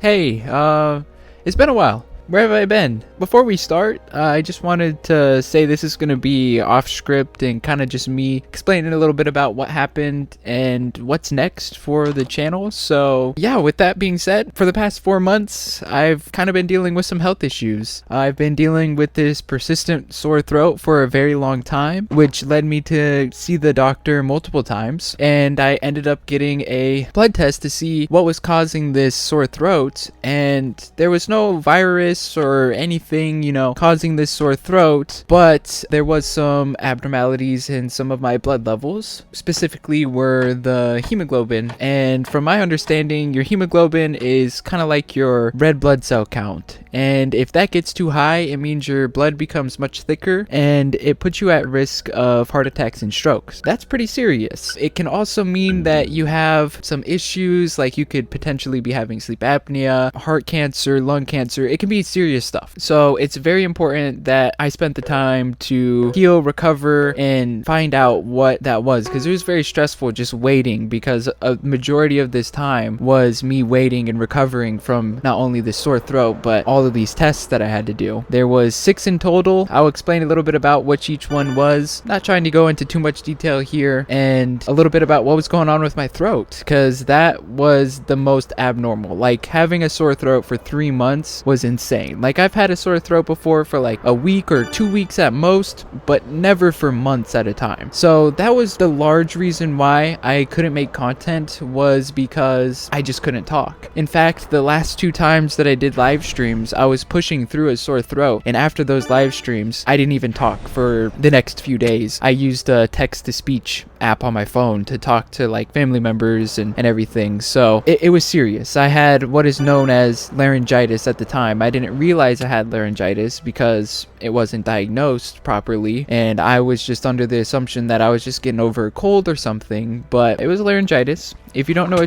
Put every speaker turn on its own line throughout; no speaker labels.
Hey, it's been a while. Where have I been? Before we start, I just wanted to say this is going to be off script and kind of just me explaining a little bit about what happened and what's next for the channel. So yeah, with that being said, for the past 4 months, I've kind of been dealing with some health issues. I've been dealing with this persistent sore throat for a very long time, which led me to see the doctor multiple times. And I ended up getting a blood test to see what was causing this sore throat. And there was no virus or anything, causing this sore throat, but there was some abnormalities in some of my blood levels, specifically were the hemoglobin. And from my understanding, your hemoglobin is kind of like your red blood cell count. And if that gets too high, it means your blood becomes much thicker and it puts you at risk of heart attacks and strokes. That's pretty serious. It can also mean that you have some issues, like you could potentially be having sleep apnea, heart cancer, lung cancer. It can be serious stuff. So it's very important that I spent the time to heal, recover, and find out what that was, because it was very stressful just waiting, because a majority of this time was me waiting and recovering from not only the sore throat, but all of these tests that I had to do. There was 6 in total. I'll explain a little bit about which each one was, not trying to go into too much detail here, and a little bit about what was going on with my throat, because that was the most abnormal. Like, having a sore throat for 3 months was insane. Like, I've had a sore throat before for like a week or 2 weeks at most, but never for months at a time. So that was the large reason why I couldn't make content, was because I just couldn't talk. In fact, the last 2 times that I did live streams, I was pushing through a sore throat, and after those live streams, I didn't even talk for the next few days. I used a text-to-speech app on my phone to talk to like family members and everything. So it was serious. I had what is known as laryngitis at the time. I didn't realize I had laryngitis because it wasn't diagnosed properly, and I was just under the assumption that I was just getting over a cold or something, but it was laryngitis. If you don't know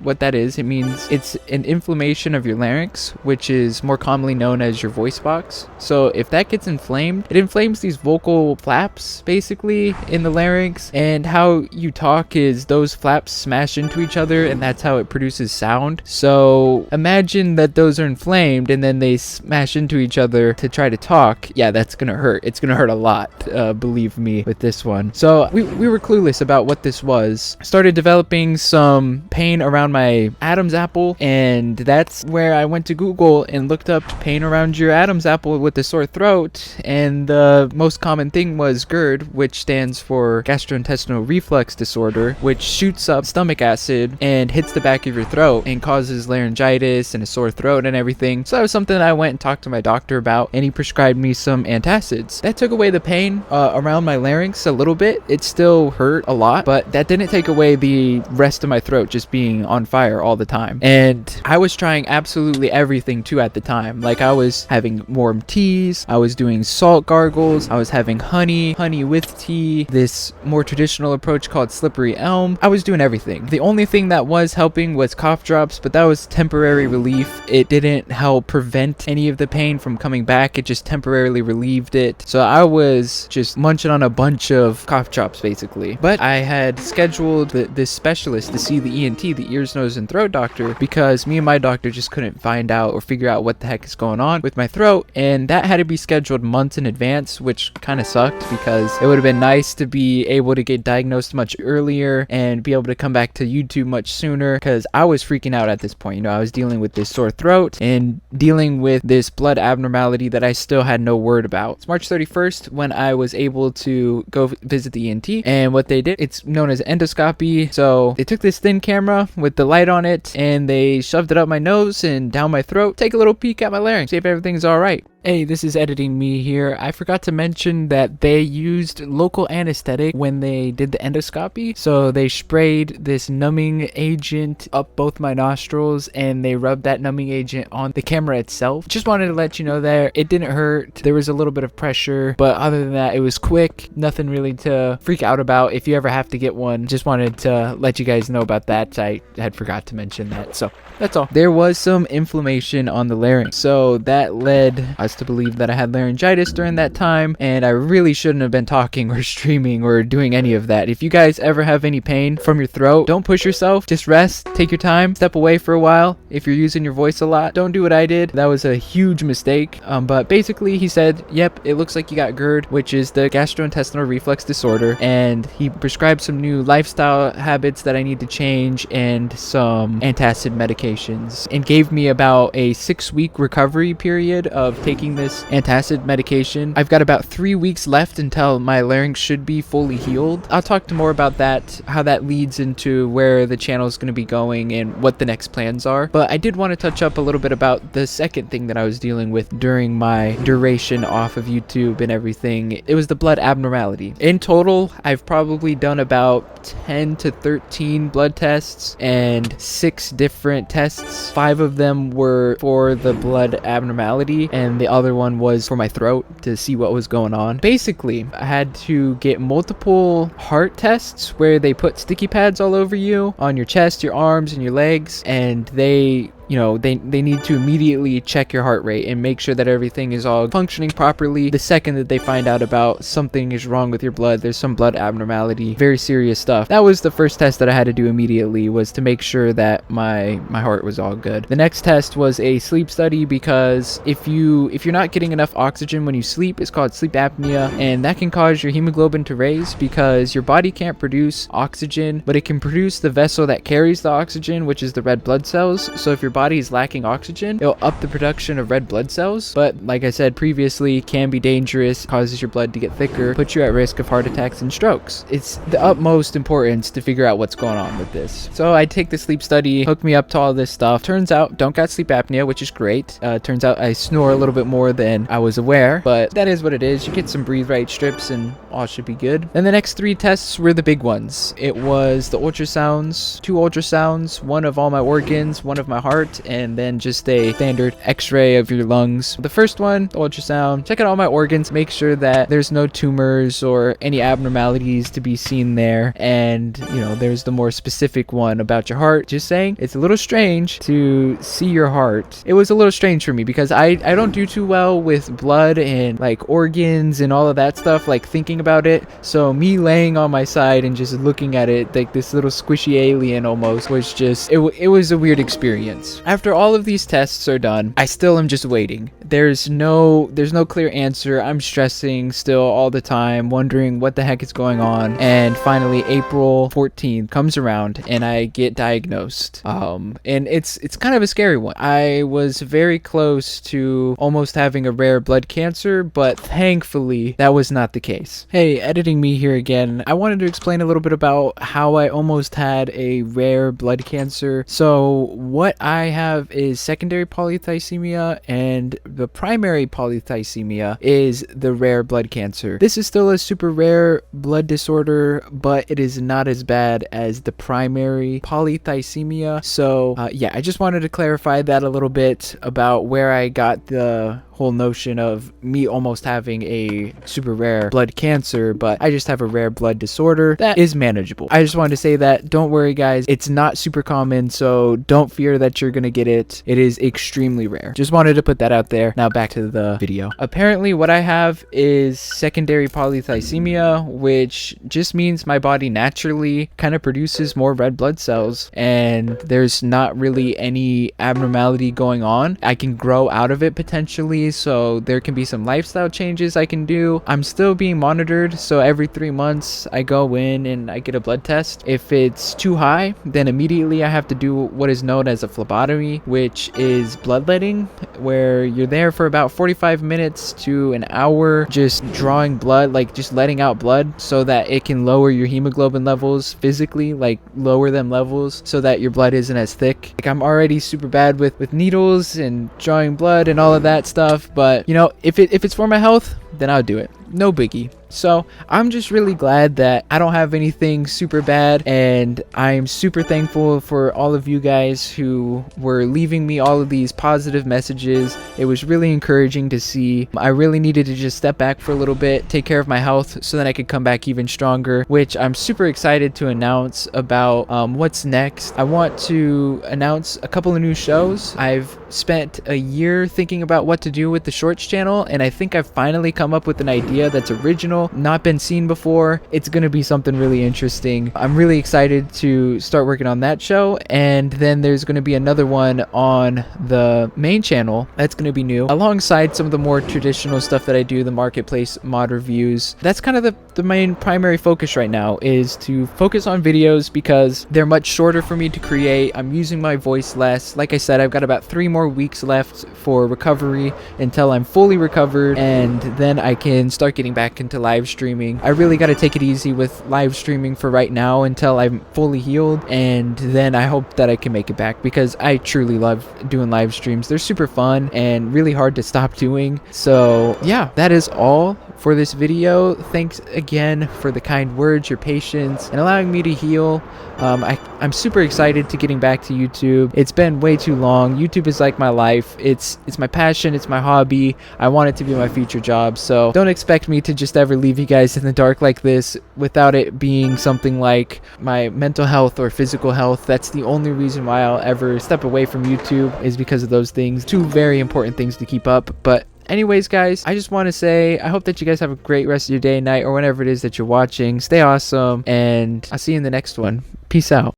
what that is, it means it's an inflammation of your larynx, which is more commonly known as your voice box. So if that gets inflamed, it inflames these vocal flaps basically in the larynx, and how you talk is those flaps smash into each other, and that's how it produces sound. So imagine that those are inflamed and then they smash into each other to try to talk. Yeah, that's gonna hurt. It's gonna hurt a lot, believe me, with this one. So we were clueless about what this was. Started developing some pain around my Adam's apple, and that's where I went to Google and looked up pain around your Adam's apple with the sore throat, and the most common thing was GERD, which stands for gastrointestinal reflux disorder, which shoots up stomach acid and hits the back of your throat and causes laryngitis and a sore throat and everything. So that was something I went and talked to my doctor about, and he prescribed me some antacids. That took away the pain around my larynx a little bit. It still hurt a lot, but that didn't take away the rest of my throat just being on fire all the time. And I was trying absolutely everything too at the time. Like, I was having warm teas, I was doing salt gargles, I was having honey with tea, this more traditional approach called slippery elm. I was doing everything. The only thing that was helping was cough drops, but that was temporary relief. It didn't help prevent any of the pain from coming back. It just temporarily relieved it. So I was just munching on a bunch of cough drops basically. But I had scheduled this specialist to see the ENT, the ears, nose, and throat doctor, because me and my doctor just couldn't find out or figure out what the heck is going on with my throat, and that had to be scheduled months in advance, which kind of sucked, because it would have been nice to be able to get diagnosed much earlier and be able to come back to YouTube much sooner, because I was freaking out at this point. I was dealing with this sore throat and dealing with this blood abnormality that I still had no word about. It's March 31st when I was able to go visit the ENT, and what they did, it's known as endoscopy. So they took this thin camera with the light on it, and they shoved it up my nose and down my throat, take a little peek at my larynx, see if everything's all right. Hey, this is editing me here. I forgot to mention that they used local anesthetic when they did the endoscopy. So they sprayed this numbing agent up both my nostrils, and they rubbed that numbing agent on the camera itself. Just wanted to let you know there, it didn't hurt. There was a little bit of pressure, but other than that, it was quick. Nothing really to freak out about if you ever have to get one. Just wanted to let you guys know about that. I had forgot to mention that. So that's all. There was some inflammation on the larynx. So that led a us to believe that I had laryngitis during that time, and I really shouldn't have been talking or streaming or doing any of that. If you guys ever have any pain from your throat, don't push yourself. Just rest, take your time, step away for a while. If you're using your voice a lot, don't do what I did. That was a huge mistake. But basically he said, yep, it looks like you got GERD, which is the gastrointestinal reflux disorder, and he prescribed some new lifestyle habits that I need to change and some antacid medications, and gave me about a 6-week recovery period of taking this antacid medication. I've got about 3 weeks left until my larynx should be fully healed. I'll talk to more about that, how that leads into where the channel is going to be going and what the next plans are. But I did want to touch up a little bit about the second thing that I was dealing with during my duration off of YouTube and everything. It was the blood abnormality. In total, I've probably done about 10 to 13 blood tests and 6 different tests. 5 of them were for the blood abnormality and the other one was for my throat to see what was going on. Basically, I had to get multiple heart tests where they put sticky pads all over you, on your chest, your arms, and your legs, and they need to immediately check your heart rate and make sure that everything is all functioning properly. The second that they find out about something is wrong with your blood, there's some blood abnormality, very serious stuff. That was the first test that I had to do immediately, was to make sure that my heart was all good. The next test was a sleep study, because if you're not getting enough oxygen when you sleep, it's called sleep apnea, and that can cause your hemoglobin to raise because your body can't produce oxygen, but it can produce the vessel that carries the oxygen, which is the red blood cells. So if your body is lacking oxygen, it'll up the production of red blood cells, but like I said previously, can be dangerous, causes your blood to get thicker, puts you at risk of heart attacks and strokes. It's the utmost importance to figure out what's going on with this. So I take the sleep study, hook me up to all this stuff. Turns out don't got sleep apnea, which is great. Turns out I snore a little bit more than I was aware, but that is what it is. You get some breathe right strips and all should be good. Then the next 3 tests were the big ones. It was the ultrasounds, 2 ultrasounds, one of all my organs, one of my heart, and then just a standard x-ray of your lungs. The first one, the ultrasound, check out all my organs, make sure that there's no tumors or any abnormalities to be seen there. And there's the more specific one about your heart, just saying it's a little strange to see your heart. It was a little strange for me because I don't do too well with blood and like organs and all of that stuff, like thinking about it. So me laying on my side and just looking at it like this little squishy alien almost was just, it was a weird experience. After all of these tests are done, I still am just waiting. There's no clear answer. I'm stressing still all the time, wondering what the heck is going on. And finally, April 14th comes around and I get diagnosed. And it's kind of a scary one. I was very close to almost having a rare blood cancer, but thankfully that was not the case. Hey, editing me here again. I wanted to explain a little bit about how I almost had a rare blood cancer. So what I have is secondary polythysemia, and the primary polythysemia is the rare blood cancer. This is still a super rare blood disorder, but it is not as bad as the primary polythysemia. So yeah, I just wanted to clarify that a little bit about where I got the whole notion of me almost having a super rare blood cancer, but I just have a rare blood disorder that is manageable. I just wanted to say that. Don't worry guys, it's not super common, so don't fear that you're gonna get it. It is extremely rare. Just wanted to put that out there. Now back to the video. Apparently what I have is secondary polythysemia, which just means my body naturally kind of produces more red blood cells and there's not really any abnormality going on. I can grow out of it potentially, so there can be some lifestyle changes I can do. I'm still being monitored, so every 3 months I go in and I get a blood test. If it's too high, then immediately I have to do what is known as a phlebotomy, which is bloodletting, where you're there for about 45 minutes to an hour just drawing blood, like just letting out blood so that it can lower your hemoglobin levels physically, like lower them levels so that your blood isn't as thick. Like I'm already super bad with needles and drawing blood and all of that stuff, but if it's for my health, then I'll do it. no biggie. So I'm just really glad that I don't have anything super bad, and I'm super thankful for all of you guys who were leaving me all of these positive messages. It was really encouraging to see. I really needed to just step back for a little bit, take care of my health so that I could come back even stronger, which I'm super excited to announce about what's next. I want to announce a couple of new shows. I've spent a year thinking about what to do with the Shorts channel, and I think I've finally come up with an idea that's original, not been seen before. It's gonna be something really interesting. I'm really excited to start working on that show, and then there's gonna be another one on the main channel that's gonna be new, alongside some of the more traditional stuff that I do, the marketplace mod reviews. That's kind of the main primary focus right now, is to focus on videos because they're much shorter for me to create. I'm using my voice less. Like I said, I've got about 3 more weeks left for recovery until I'm fully recovered, and then I can start getting back into live streaming. I really got to take it easy with live streaming for right now until I'm fully healed, and then I hope that I can make it back, because I truly love doing live streams. They're super fun and really hard to stop doing. So yeah, that is all for this video. Thanks again for the kind words, your patience, and allowing me to heal. I'm super excited to getting back to YouTube. It's been way too long. YouTube is like my life. It's my passion. It's my hobby. I want it to be my future job. So don't expect me to just ever leave you guys in the dark like this without it being something like my mental health or physical health. That's the only reason why I'll ever step away from YouTube, is because of those things. 2 very important things to keep up. But anyways, guys, I just want to say I hope that you guys have a great rest of your day, night, or whenever it is that you're watching. Stay awesome, and I'll see you in the next one. Peace out.